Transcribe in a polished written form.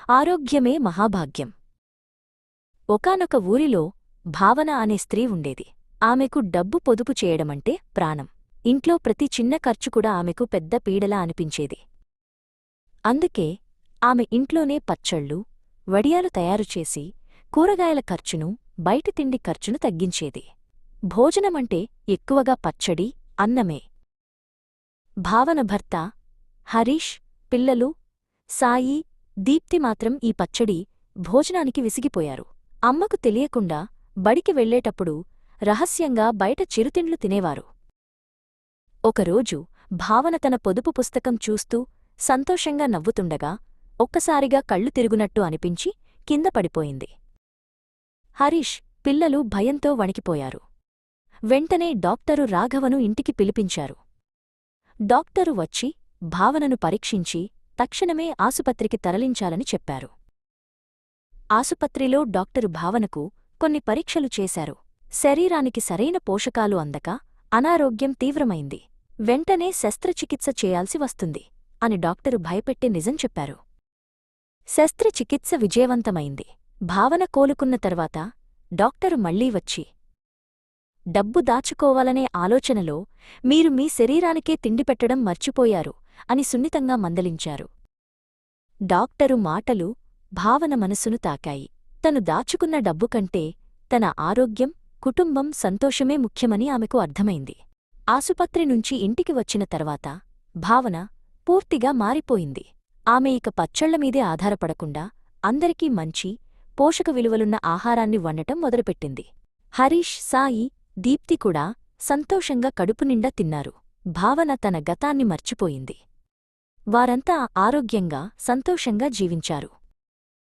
ఆరోగ్యమే మహాభాగ్యం. ఒకానొక ఊరిలో భావన అనే స్త్రీ ఉండేది. ఆమెకు డబ్బు పొదుపు చేయడమంటే ప్రాణం. ఇంట్లో ప్రతి చిన్న ఖర్చు కూడా ఆమెకు పెద్ద పీడలా అనిపించేది. అందుకే ఆమె ఇంట్లోనే పచ్చళ్ళు, వడియాలు తయారుచేసి కూరగాయల ఖర్చును, బయటి తిండి ఖర్చును తగ్గించేది. భోజనమంటే ఎక్కువగా పచ్చడి, అన్నమే. భావన భర్త హరీష్, పిల్లలు సాయి, దీప్తి మాత్రం ఈ పచ్చడి, భోజనానికి విసిగిపోయారు. అమ్మకు తెలియకుండా బడికి వెళ్లేటప్పుడు రహస్యంగా బయట చిరుతిండ్లు తినేవారు. ఒకరోజు భావన తన పొదుపు పుస్తకం చూస్తూ సంతోషంగా నవ్వుతుండగా ఒక్కసారిగా కళ్ళు తిరుగునట్టు అనిపించి కింద పడిపోయింది. హరీష్, పిల్లలు భయంతో వణికిపోయారు. వెంటనే డాక్టరు రాఘవను ఇంటికి పిలిపించారు. డాక్టరు వచ్చి భావనను పరీక్షించి తక్షణమే ఆసుపత్రికి తరలించాలని చెప్పారు. ఆసుపత్రిలో డాక్టరు భావనకు కొన్ని పరీక్షలు చేశారు. శరీరానికి సరైన పోషకాలు అందక అనారోగ్యం తీవ్రమైంది. వెంటనే శస్త్రచికిత్స చేయాల్సి వస్తుంది అని డాక్టరు భయపెట్టి నిజం చెప్పారు. శస్త్రచికిత్స విజయవంతమైంది. భావన కోలుకున్న తర్వాత డాక్టరు మళ్లీ వచ్చి, డబ్బు దాచుకోవాలనే ఆలోచనలో మీరు మీ శరీరానికే తిండిపెట్టడం మర్చిపోయారు అని సున్నితంగా మందలించారు. డాక్టరు మాటలు భావన మనసును తాకాయి. తను దాచుకున్న డబ్బు కంటే తన ఆరోగ్యం, కుటుంబం సంతోషమే ముఖ్యమని ఆమెకు అర్థమైంది. ఆసుపత్రి నుంచి ఇంటికి వచ్చిన తర్వాత భావన పూర్తిగా మారిపోయింది. ఆమె ఇక పచ్చళ్లమీదే ఆధారపడకుండా అందరికీ మంచి, పోషక విలువలున్న ఆహారాన్ని వండటం మొదలుపెట్టింది. హరీష్, సాయి, దీప్తి కూడా సంతోషంగా కడుపునిండా తిన్నారు. భావన తన గతాన్ని మర్చిపోయింది. వారంతా ఆరోగ్యంగా, సంతోషంగా జీవించారు.